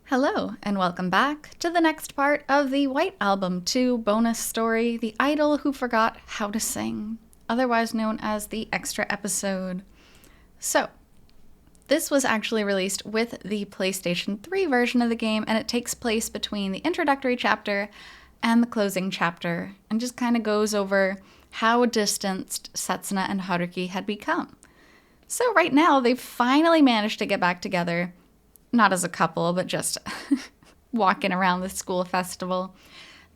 Hello, and welcome back to the next part of the White Album 2 bonus story, The Idol Who Forgot How to Sing, otherwise known as the extra episode. So, this was actually released with the PlayStation 3 version of the game, and it takes place between the introductory chapter and the closing chapter, and just kind of goes over how distanced Setsuna and Haruki had become. So right now, they've finally managed to get back together. Not as a couple, but just walking around the school festival,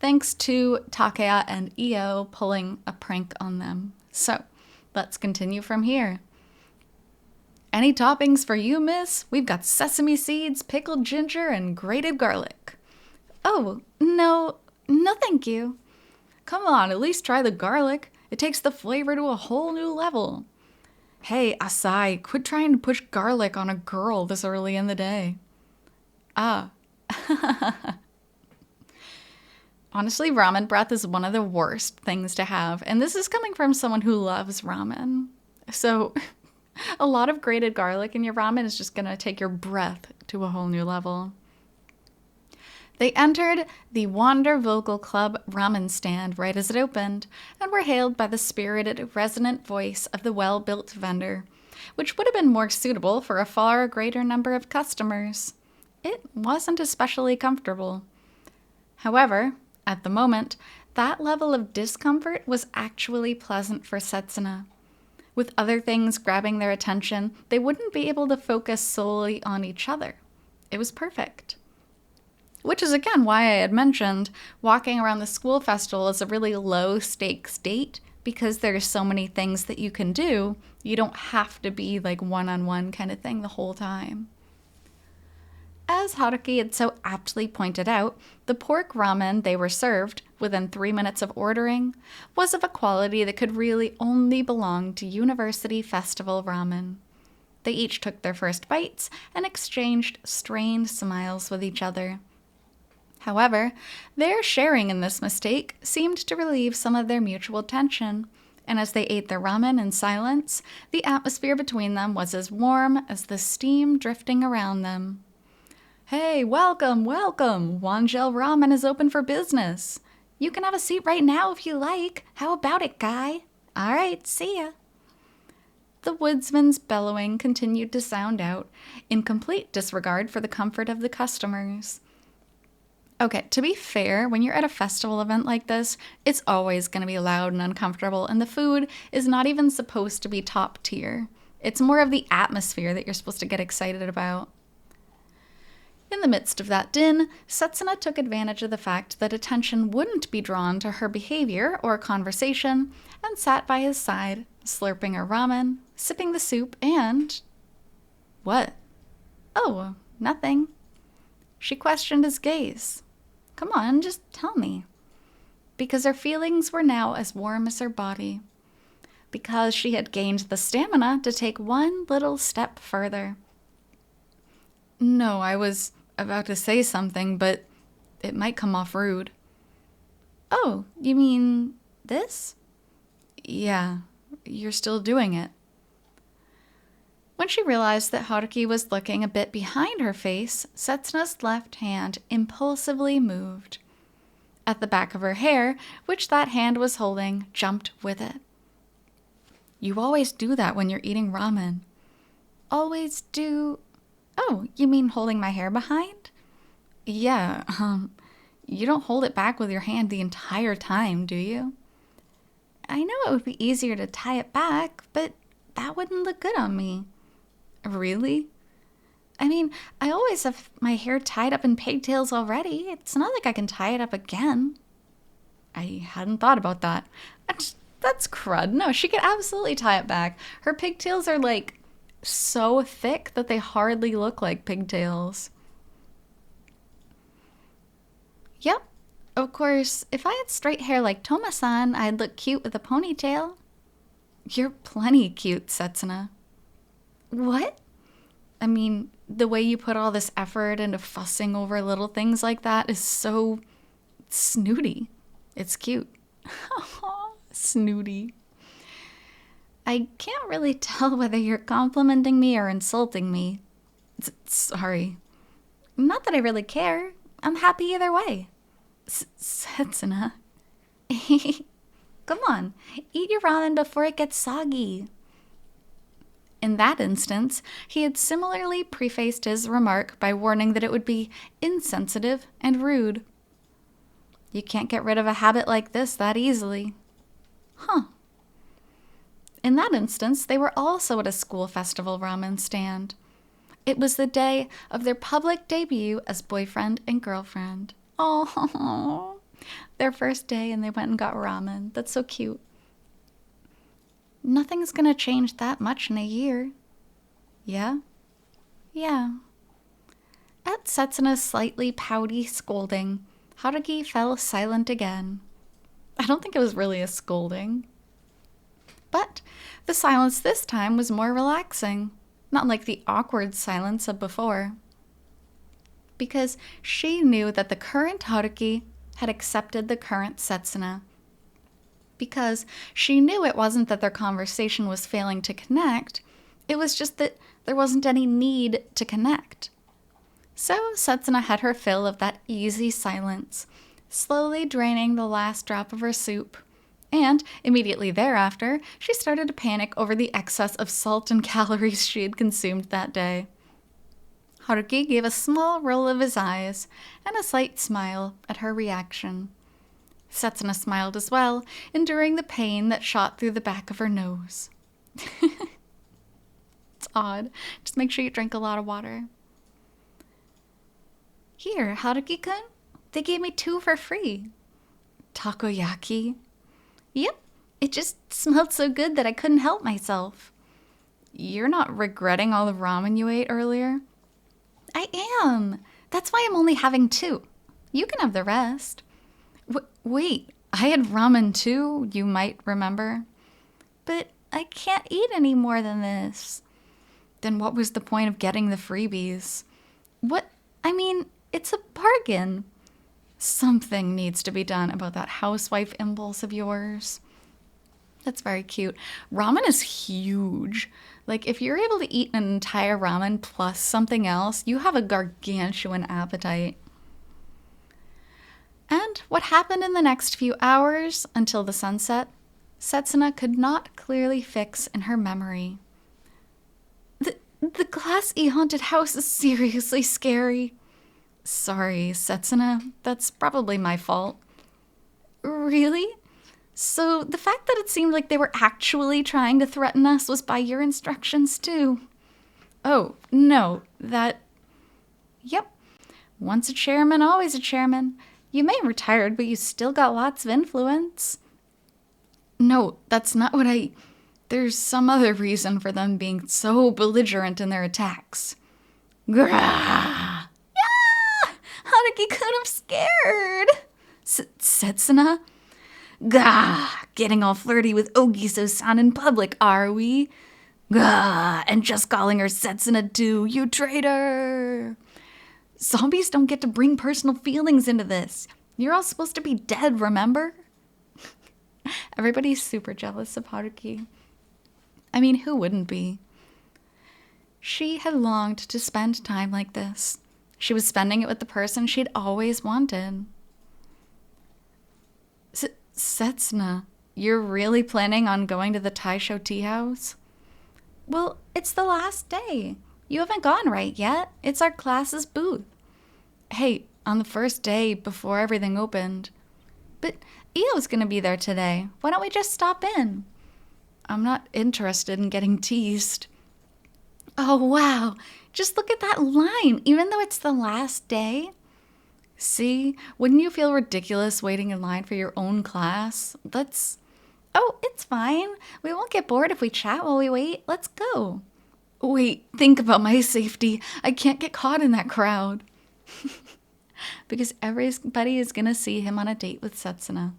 thanks to Takaya and Io pulling a prank on them. So, let's continue from here. Any toppings for you, miss? We've got sesame seeds, pickled ginger, and grated garlic. Oh, no thank you. Come on, at least try the garlic. It takes the flavor to a whole new level. Hey, Asai, quit trying to push garlic on a girl this early in the day. Ah. Honestly, ramen breath is one of the worst things to have, and this is coming from someone who loves ramen. So, a lot of grated garlic in your ramen is just gonna take your breath to a whole new level. They entered the Wander Vocal Club ramen stand right as it opened, and were hailed by the spirited, resonant voice of the well-built vendor, which would have been more suitable for a far greater number of customers. It wasn't especially comfortable. However, at the moment, that level of discomfort was actually pleasant for Setsuna. With other things grabbing their attention, they wouldn't be able to focus solely on each other. It was perfect. Which is again why I had mentioned walking around the school festival is a really low stakes date, because there's so many things that you can do. You don't have to be like one-on-one kind of thing the whole time. As Haruki had so aptly pointed out, the pork ramen they were served within 3 minutes of ordering was of a quality that could really only belong to University Festival ramen. They each took their first bites and exchanged strained smiles with each other. However, their sharing in this mistake seemed to relieve some of their mutual tension, and as they ate their ramen in silence, the atmosphere between them was as warm as the steam drifting around them. Hey, welcome! Wangel Ramen is open for business. You can have a seat right now if you like. How about it, guy? All right, see ya. The woodsman's bellowing continued to sound out, in complete disregard for the comfort of the customers. Okay, to be fair, when you're at a festival event like this, it's always going to be loud and uncomfortable, and the food is not even supposed to be top tier. It's more of the atmosphere that you're supposed to get excited about. In the midst of that din, Setsuna took advantage of the fact that attention wouldn't be drawn to her behavior or conversation, and sat by his side, slurping her ramen, sipping the soup, and... What? Oh, nothing. She questioned his gaze. Come on, just tell me. Because her feelings were now as warm as her body. Because she had gained the stamina to take one little step further. No, I was about to say something, but it might come off rude. Oh, you mean this? Yeah, you're still doing it. When she realized that Haruki was looking a bit behind her face, Setsuna's left hand impulsively moved. At the back of her hair, which that hand was holding, jumped with it. You always do that when you're eating ramen. Always do... Oh, you mean holding my hair behind? Yeah, you don't hold it back with your hand the entire time, do you? I know it would be easier to tie it back, but that wouldn't look good on me. Really? I mean, I always have my hair tied up in pigtails already. It's not like I can tie it up again. I hadn't thought about that. That's crud. No, she could absolutely tie it back. Her pigtails are like so thick that they hardly look like pigtails. Yep. Of course, if I had straight hair like Toma-san, I'd look cute with a ponytail. You're plenty cute, Setsuna. What? I mean, the way you put all this effort into fussing over little things like that is so snooty. It's cute. Snooty. I can't really tell whether you're complimenting me or insulting me. Sorry. Not that I really care. I'm happy either way. Setsuna. Come on, eat your ramen before it gets soggy. In that instance, he had similarly prefaced his remark by warning that it would be insensitive and rude. You can't get rid of a habit like this that easily. Huh. In that instance, they were also at a school festival ramen stand. It was the day of their public debut as boyfriend and girlfriend. Oh, their first day and they went and got ramen. That's so cute. Nothing's gonna change that much in a year. Yeah? Yeah. At Setsuna's slightly pouty scolding, Haruki fell silent again. I don't think it was really a scolding. But the silence this time was more relaxing, not like the awkward silence of before. Because she knew that the current Haruki had accepted the current Setsuna. Because she knew it wasn't that their conversation was failing to connect, it was just that there wasn't any need to connect. So Setsuna had her fill of that easy silence, slowly draining the last drop of her soup. And immediately thereafter, she started to panic over the excess of salt and calories she had consumed that day. Haruki gave a small roll of his eyes and a slight smile at her reaction. Setsuna smiled as well, enduring the pain that shot through the back of her nose. It's odd. Just make sure you drink a lot of water. Here, Haruki-kun, they gave me 2 for free. Takoyaki? Yep, it just smelled so good that I couldn't help myself. You're not regretting all the ramen you ate earlier? I am. That's why I'm only having 2. You can have the rest. Wait, I had ramen too, you might remember. But I can't eat any more than this. Then what was the point of getting the freebies? What? I mean, it's a bargain. Something needs to be done about that housewife impulse of yours. That's very cute. Ramen is huge. Like, if you're able to eat an entire ramen plus something else, you have a gargantuan appetite. And what happened in the next few hours until the sunset, Setsuna could not clearly fix in her memory. The Class E haunted house is seriously scary. Sorry, Setsuna. That's probably my fault. Really? So the fact that it seemed like they were actually trying to threaten us was by your instructions too? Oh, no, Yep. Once a chairman, always a chairman. You may have retired, but you still got lots of influence. No, that's not what There's some other reason for them being so belligerent in their attacks. Grah! Yeah! Haruki-kun, I'm scared! Setsuna? Gah! Getting all flirty with Ogiso-san in public, are we? Gah! And just calling her Setsuna too, you traitor! Zombies don't get to bring personal feelings into this. You're all supposed to be dead, remember? Everybody's super jealous of Haruki. I mean, who wouldn't be? She had longed to spend time like this. She was spending it with the person she'd always wanted. Setsuna, you're really planning on going to the Taisho tea house? Well, it's the last day. You haven't gone right yet. It's our class's booth. Hey, on the first day before everything opened. But Io's gonna be there today. Why don't we just stop in? I'm not interested in getting teased. Oh, wow. Just look at that line, even though it's the last day. See, wouldn't you feel ridiculous waiting in line for your own class? Oh, it's fine. We won't get bored if we chat while we wait. Let's go. Wait, think about my safety. I can't get caught in that crowd. Because everybody is going to see him on a date with Setsuna.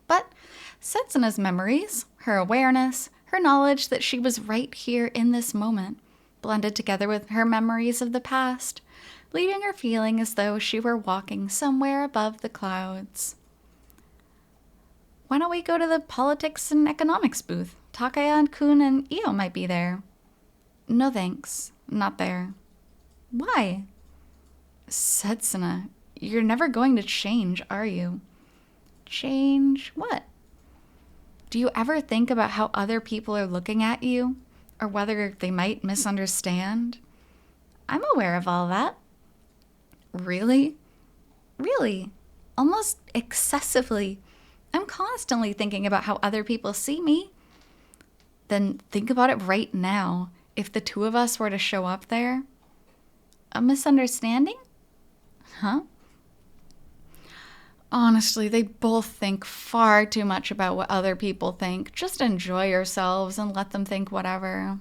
But Setsuna's memories, her awareness, her knowledge that she was right here in this moment, blended together with her memories of the past, leaving her feeling as though she were walking somewhere above the clouds. Why don't we go to the politics and economics booth? Takaya and Kun and Io might be there. No thanks, not there. Why? Setsuna, you're never going to change, are you? Change what? Do you ever think about how other people are looking at you? Or whether they might misunderstand? I'm aware of all that. Really? Really? Almost excessively. I'm constantly thinking about how other people see me. Then think about it right now. If the two of us were to show up there. A misunderstanding? Huh? Honestly, they both think far too much about what other people think. Just enjoy yourselves and let them think whatever.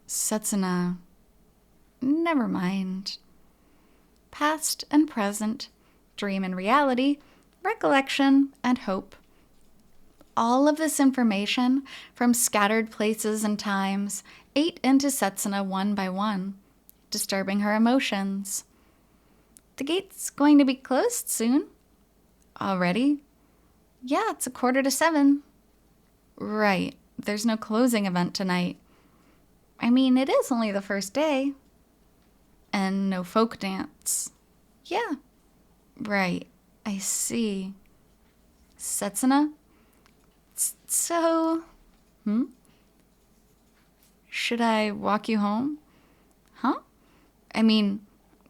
Setsuna. Never mind. Past and present, dream and reality, recollection and hope. All of this information from scattered places and times ate into Setsuna one by one, disturbing her emotions. The gate's going to be closed soon. Already? Yeah, it's 6:45. Right, there's no closing event tonight. I mean, it is only the first day. And no folk dance. Yeah. Right, I see. Setsuna? So... Should I walk you home? Huh? I mean,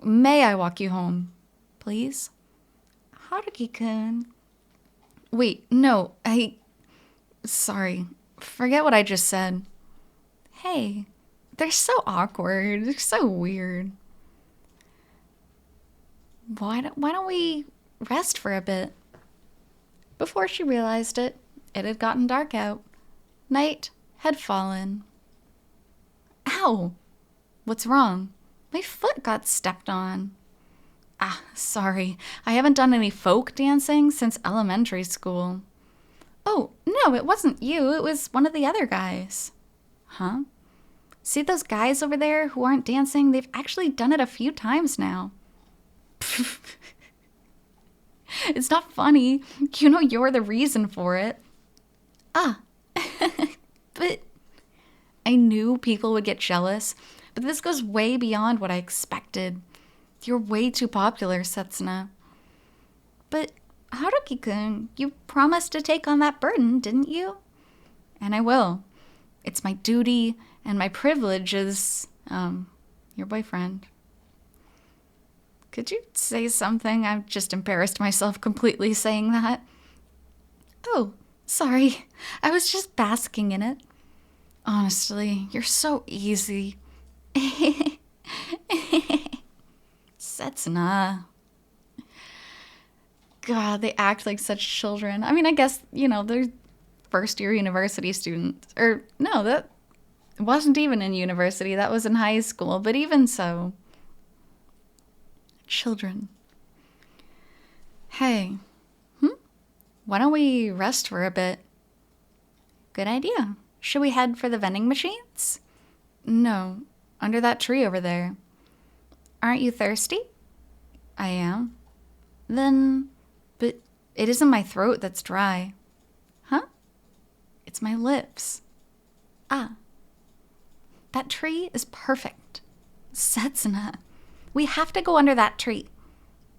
may I walk you home, please? Haruki-kun. Wait, no, Sorry, forget what I just said. Hey, they're so awkward. They're so weird. Why don't we rest for a bit? Before she realized it, it had gotten dark out. Night had fallen. Ow! What's wrong? My foot got stepped on. Ah, sorry. I haven't done any folk dancing since elementary school. Oh, no, it wasn't you. It was one of the other guys. Huh? See those guys over there who aren't dancing? They've actually done it a few times now. It's not funny. You know you're the reason for it. Ah. But I knew people would get jealous, but this goes way beyond what I expected. You're way too popular, Setsuna. But Haruki-kun, you promised to take on that burden, didn't you? And I will. It's my duty and my privilege as, your boyfriend. Could you say something? I've just embarrassed myself completely saying that. Oh, sorry. I was just basking in it. Honestly, you're so easy. Setsuna. God, they act like such children. I mean, I guess, they're first-year university students. Or, no, that wasn't even in university. That was in high school. But even so. Children. Hey. Why don't we rest for a bit? Good idea. Should we head for the vending machines? No. Under that tree over there. Aren't you thirsty? I am. Then... But it isn't my throat that's dry. Huh? It's my lips. Ah. That tree is perfect. Setsuna. We have to go under that tree.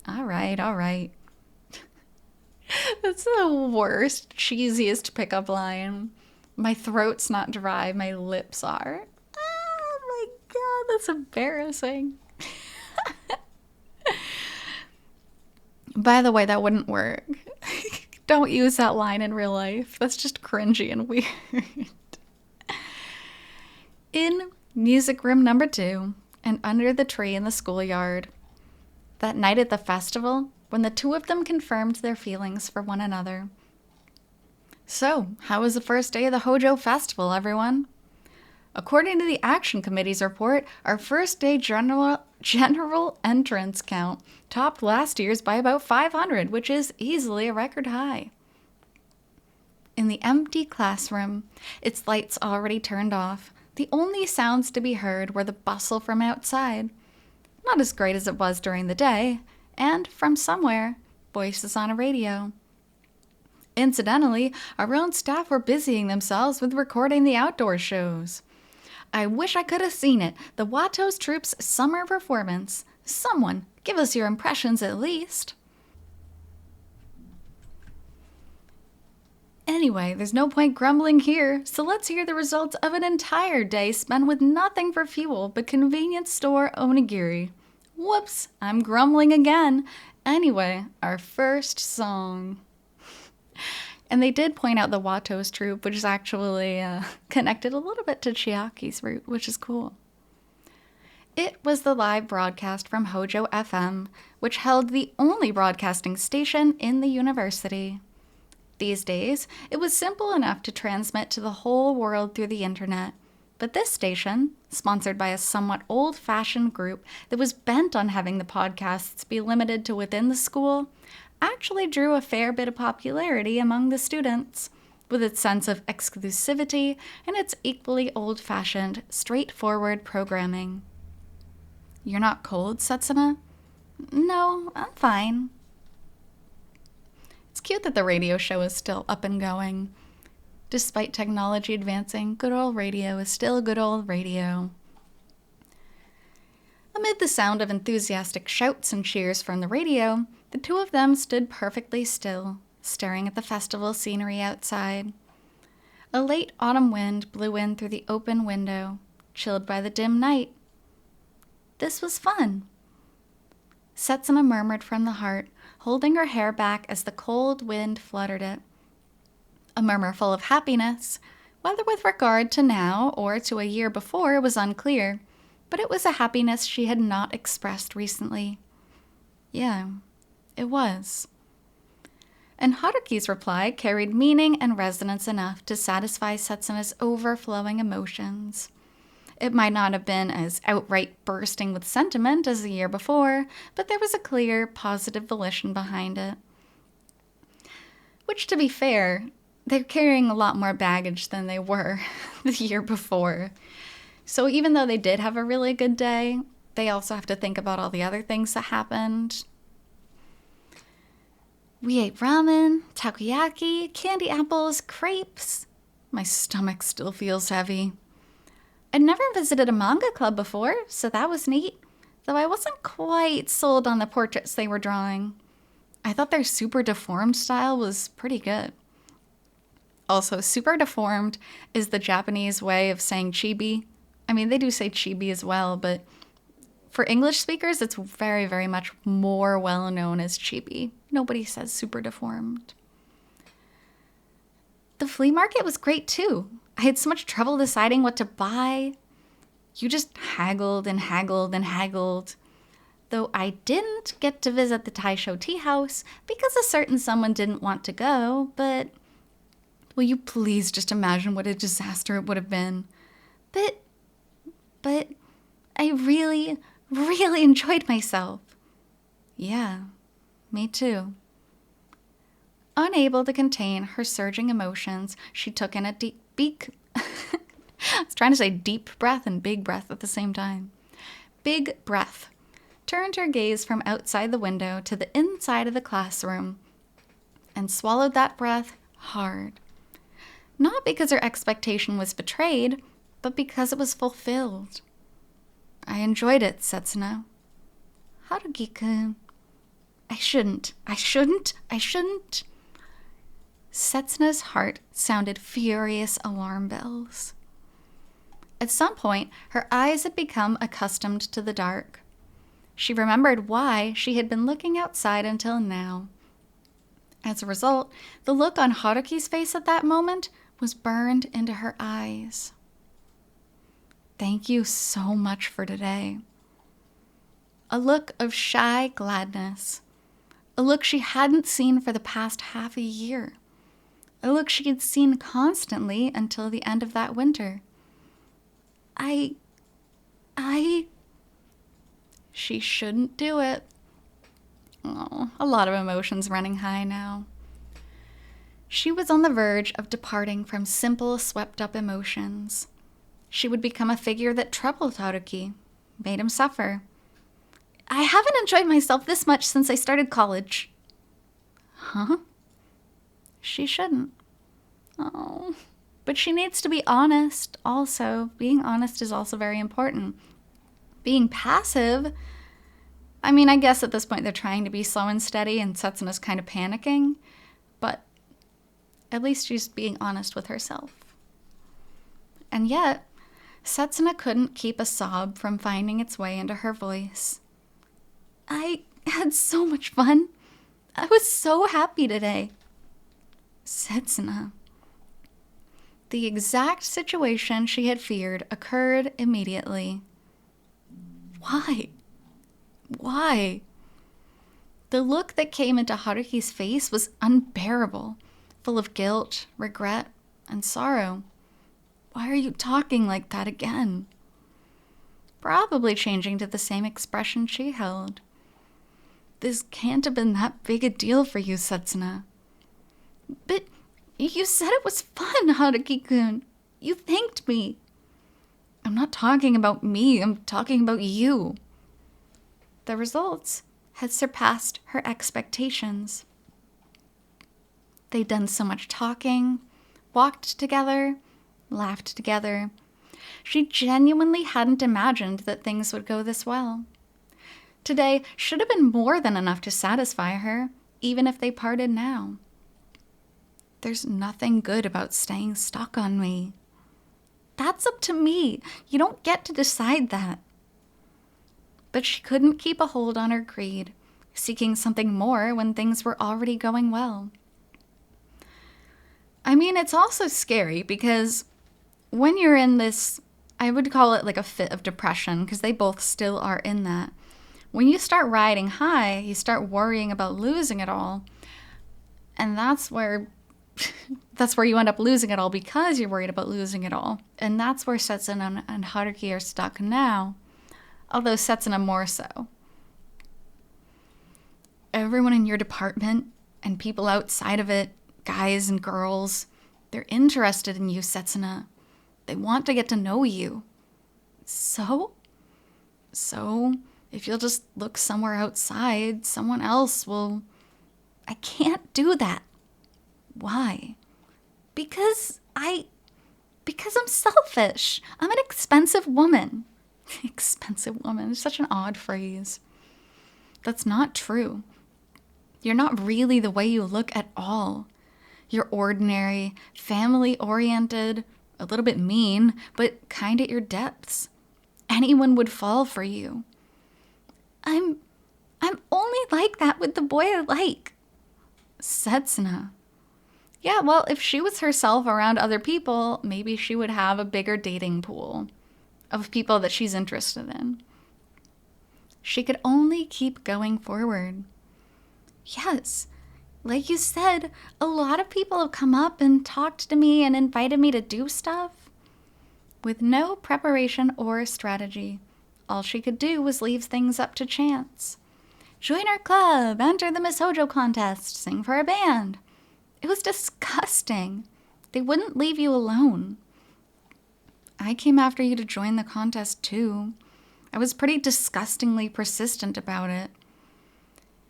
All right. That's the worst, cheesiest pickup line. My throat's not dry, my lips are. Oh my god, that's embarrassing. By the way, that wouldn't work. Don't use that line in real life. That's just cringy and weird. In music room number 2, and under the tree in the schoolyard. That night at the festival, when the two of them confirmed their feelings for one another. So, how was the first day of the Hojo Festival, everyone? According to the Action Committee's report, our first day general entrance count topped last year's by about 500, which is easily a record high. In the empty classroom, its lights already turned off, the only sounds to be heard were the bustle from outside. Not as great as it was during the day, and from somewhere, voices on a radio. Incidentally, our own staff were busying themselves with recording the outdoor shows. I wish I could have seen it, the WA2's troupe's summer performance, Someone, give us your impressions at least. Anyway, there's no point grumbling here, so let's hear the results of an entire day spent with nothing for fuel but convenience store onigiri. Whoops, I'm grumbling again. Anyway, our first song. And they did point out the WA2's troupe, which is actually connected a little bit to Chiaki's route, which is cool. It was the live broadcast from Hojo FM, which held the only broadcasting station in the university. These days, it was simple enough to transmit to the whole world through the internet. But this station, sponsored by a somewhat old-fashioned group that was bent on having the podcasts be limited to within the school, actually drew a fair bit of popularity among the students, with its sense of exclusivity and its equally old-fashioned, straightforward programming. You're not cold, Setsuna? No, I'm fine. It's cute that the radio show is still up and going. Despite technology advancing, good old radio is still good old radio. Amid the sound of enthusiastic shouts and cheers from the radio, the two of them stood perfectly still, staring at the festival scenery outside. A late autumn wind blew in through the open window, chilled by the dim night. This was fun. Setsuna murmured from the heart, holding her hair back as the cold wind fluttered it. A murmur full of happiness, whether with regard to now or to a year before was unclear, but it was a happiness she had not expressed recently. Yeah, it was. And Haruki's reply carried meaning and resonance enough to satisfy Setsuna's overflowing emotions. It might not have been as outright bursting with sentiment as the year before, but there was a clear, positive volition behind it. Which, to be fair, they're carrying a lot more baggage than they were the year before. So even though they did have a really good day, they also have to think about all the other things that happened. We ate ramen, takoyaki, candy apples, crepes. My stomach still feels heavy. I'd never visited a manga club before, so that was neat, though I wasn't quite sold on the portraits they were drawing. I thought their super deformed style was pretty good. Also, super deformed is the Japanese way of saying chibi. I mean, they do say chibi as well, but for English speakers, it's very, very much more well known as chibi. Nobody says super deformed. The flea market was great too. I had so much trouble deciding what to buy. You just haggled and haggled and haggled. Though I didn't get to visit the Taisho tea house because a certain someone didn't want to go, but will you please just imagine what a disaster it would have been? But I really, really enjoyed myself. Yeah, me too. Unable to contain her surging emotions, she took in a deep I was trying to say deep breath and big breath at the same time. Big breath. Turned her gaze from outside the window to the inside of the classroom and swallowed that breath hard. Not because her expectation was betrayed, but because it was fulfilled. I enjoyed it, Setsuna. Haruki-kun. I shouldn't. Setsuna's heart sounded furious alarm bells. At some point, her eyes had become accustomed to the dark. She remembered why she had been looking outside until now. As a result, the look on Haruki's face at that moment was burned into her eyes. Thank you so much for today. A look of shy gladness. A look she hadn't seen for the past half a year. A look she had seen constantly until the end of that winter. She shouldn't do it. Oh, a lot of emotions running high now. She was on the verge of departing from simple, swept-up emotions. She would become a figure that troubled Haruki, made him suffer. I haven't enjoyed myself this much since I started college. Huh? She shouldn't. Oh. But she needs to be honest also. Being honest is also very important. Being passive I mean, I guess at this point they're trying to be slow and steady and Setsuna's kind of panicking, but at least she's being honest with herself. And yet, Setsuna couldn't keep a sob from finding its way into her voice. I had so much fun. I was so happy today. Setsuna. The exact situation she had feared occurred immediately. Why? Why? The look that came into Haruki's face was unbearable, full of guilt, regret, and sorrow. Why are you talking like that again? Probably changing to the same expression she held. This can't have been that big a deal for you, Setsuna. But you said it was fun, Haruki-kun. You thanked me. I'm not talking about me, I'm talking about you. The results had surpassed her expectations. They'd done so much talking, walked together, laughed together. She genuinely hadn't imagined that things would go this well. Today should have been more than enough to satisfy her, even if they parted now. There's nothing good about staying stuck on me. That's up to me. You don't get to decide that. But she couldn't keep a hold on her greed, seeking something more when things were already going well. I mean, it's also scary because when you're in this, I would call it like a fit of depression, because they both still are in that. When you start riding high, you start worrying about losing it all. And that's where you end up losing it all because you're worried about losing it all. And that's where Setsuna and Haruki are stuck now. Although Setsuna more so. Everyone in your department and people outside of it, guys and girls, they're interested in you, Setsuna. They want to get to know you. So, if you'll just look somewhere outside, someone else will... I can't do that. Why? Because I'm selfish. I'm an expensive woman. Expensive woman is such an odd phrase. That's not true. You're not really the way you look at all. You're ordinary, family-oriented, a little bit mean, but kind at your depths. Anyone would fall for you. I'm only like that with the boy I like. Setsuna. Yeah, well, if she was herself around other people, maybe she would have a bigger dating pool of people that she's interested in. She could only keep going forward. Yes, like you said, a lot of people have come up and talked to me and invited me to do stuff. With no preparation or strategy, all she could do was leave things up to chance. Join our club, enter the Miss Hojo contest, sing for a band. It was disgusting. They wouldn't leave you alone. I came after you to join the contest too. I was pretty disgustingly persistent about it.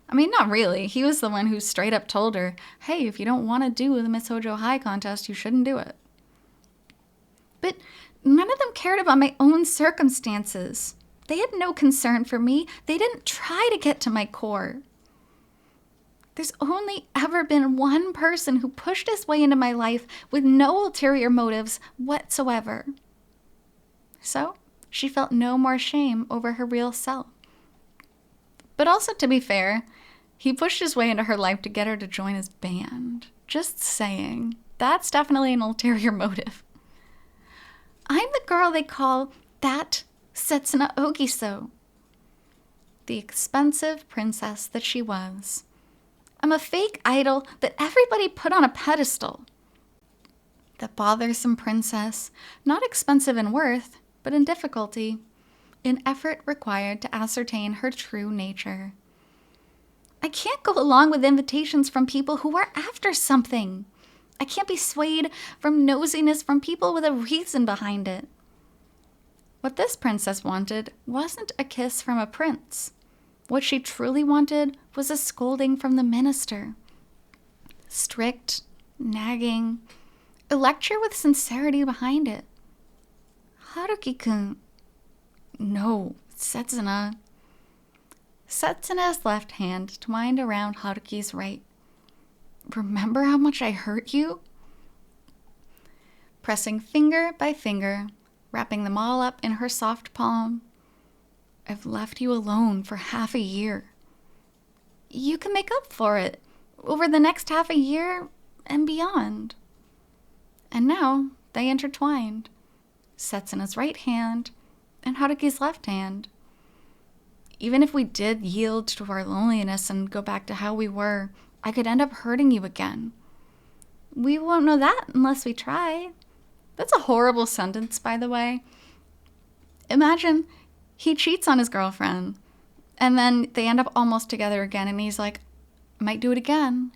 I mean, not really. He was the one who straight up told her, hey, if you don't want to do the Miss Hojo High contest, you shouldn't do it. But none of them cared about my own circumstances. They had no concern for me. They didn't try to get to my core. There's only ever been one person who pushed his way into my life with no ulterior motives whatsoever. So she felt no more shame over her real self. But also, to be fair, he pushed his way into her life to get her to join his band. Just saying. That's definitely an ulterior motive. I'm the girl they call that Setsuna Ogiso. The expensive princess that she was. I'm a fake idol that everybody put on a pedestal. The bothersome princess, not expensive in worth, but in difficulty, in effort required to ascertain her true nature. I can't go along with invitations from people who are after something. I can't be swayed from nosiness from people with a reason behind it. What this princess wanted wasn't a kiss from a prince. What she truly wanted was a scolding from the minister. Strict, nagging, a lecture with sincerity behind it. Haruki-kun. No, Setsuna. Setsuna's left hand twined around Haruki's right. Remember how much I hurt you? Pressing finger by finger, wrapping them all up in her soft palm. I've left you alone for half a year. You can make up for it over the next half a year and beyond. And now they intertwined. Setsuna's right hand and Haruki's left hand. Even if we did yield to our loneliness and go back to how we were, I could end up hurting you again. We won't know that unless we try. That's a horrible sentence, by the way. Imagine he cheats on his girlfriend, and then they end up almost together again, and he's like, I might do it again.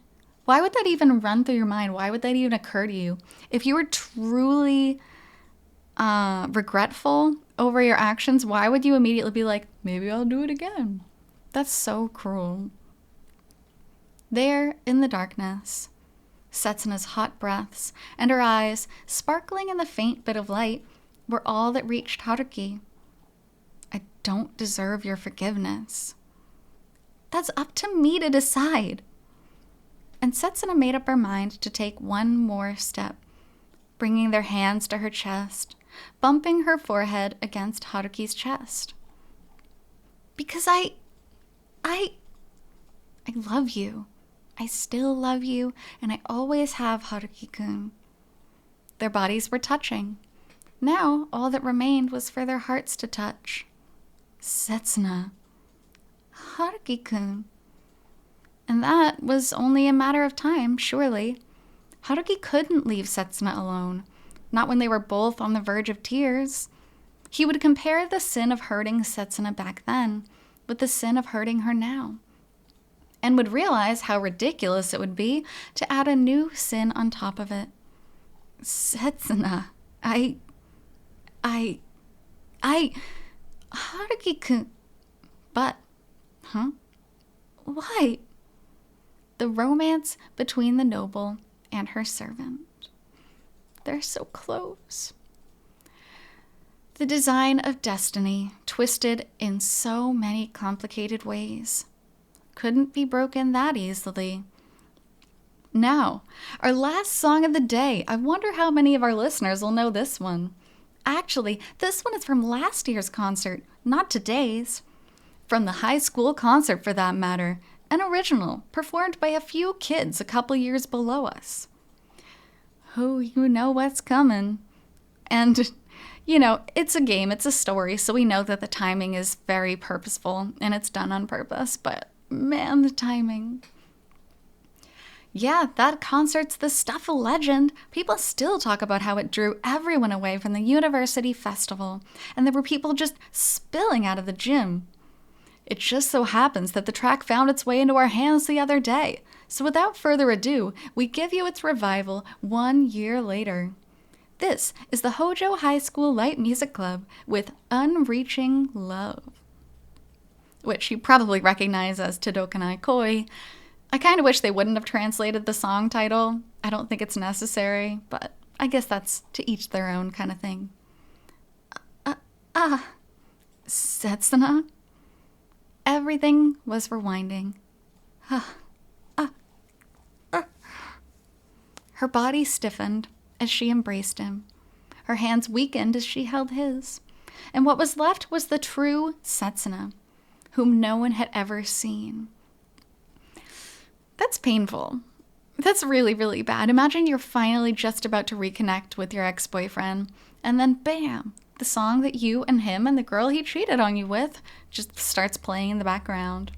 Why would that even run through your mind? Why would that even occur to you? If you were truly regretful over your actions, why would you immediately be like, maybe I'll do it again? That's so cruel. There in the darkness, Setsuna's hot breaths and her eyes, sparkling in the faint bit of light, were all that reached Haruki. I don't deserve your forgiveness. That's up to me to decide. And Setsuna made up her mind to take one more step, bringing their hands to her chest, bumping her forehead against Haruki's chest. Because I love you. I still love you, and I always have, Haruki-kun. Their bodies were touching. Now, all that remained was for their hearts to touch. Setsuna. Haruki-kun. And that was only a matter of time, surely. Haruki couldn't leave Setsuna alone, not when they were both on the verge of tears. He would compare the sin of hurting Setsuna back then with the sin of hurting her now, and would realize how ridiculous it would be to add a new sin on top of it. Setsuna, Haruki-kun, but, Why? The romance between the noble and her servant. They're so close. The design of destiny, twisted in so many complicated ways, couldn't be broken that easily. Now, our last song of the day. I wonder how many of our listeners will know this one. Actually, this one is from last year's concert, not today's. From the high school concert, for that matter. An original, performed by a few kids a couple years below us. Oh, you know what's coming. And, it's a game, it's a story, so we know that the timing is very purposeful, and it's done on purpose, but man, the timing. Yeah, that concert's the stuff of legend. People still talk about how it drew everyone away from the university festival, and there were people just spilling out of the gym. It just so happens that the track found its way into our hands the other day, so without further ado, we give you its revival 1 year later. This is the Hojo High School Light Music Club with Unreaching Love, which you probably recognize as Todokanai Koi. I kind of wish they wouldn't have translated the song title. I don't think it's necessary, but I guess that's to each their own kind of thing. Setsuna? Everything was rewinding. Her body stiffened as she embraced him. Her hands weakened as she held his. And what was left was the true Setsuna, whom no one had ever seen. That's painful. That's really, really bad. Imagine you're finally just about to reconnect with your ex-boyfriend, and then bam, the song that you and him and the girl he cheated on you with just starts playing in the background.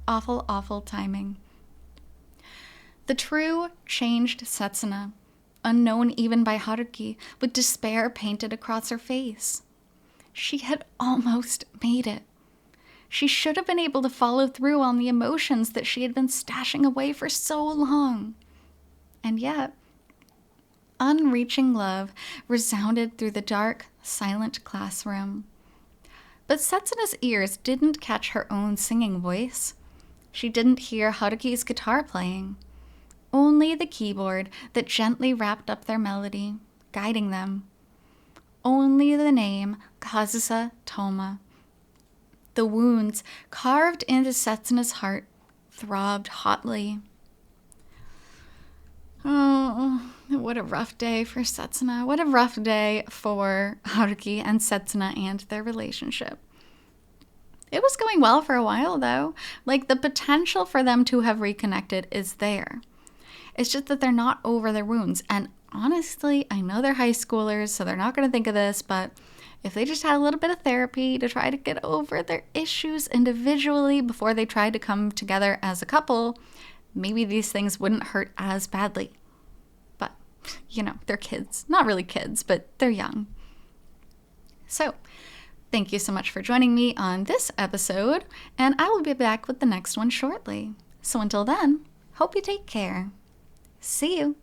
Awful, awful timing. The true changed Setsuna, unknown even by Haruki, with despair painted across her face. She had almost made it. She should have been able to follow through on the emotions that she had been stashing away for so long. And yet, unreaching love resounded through the dark, silent classroom. But Setsuna's ears didn't catch her own singing voice. She didn't hear Haruki's guitar playing. Only the keyboard that gently wrapped up their melody, guiding them. Only the name Kazusa Toma. The wounds carved into Setsuna's heart throbbed hotly. Oh, what a rough day for Setsuna. What a rough day for Haruki and Setsuna and their relationship. It was going well for a while, though. Like, the potential for them to have reconnected is there. It's just that they're not over their wounds. And honestly, I know they're high schoolers, so they're not going to think of this, but if they just had a little bit of therapy to try to get over their issues individually before they tried to come together as a couple, maybe these things wouldn't hurt as badly. But, they're kids. Not really kids, but they're young. So, thank you so much for joining me on this episode, and I will be back with the next one shortly. So until then, hope you take care. See you.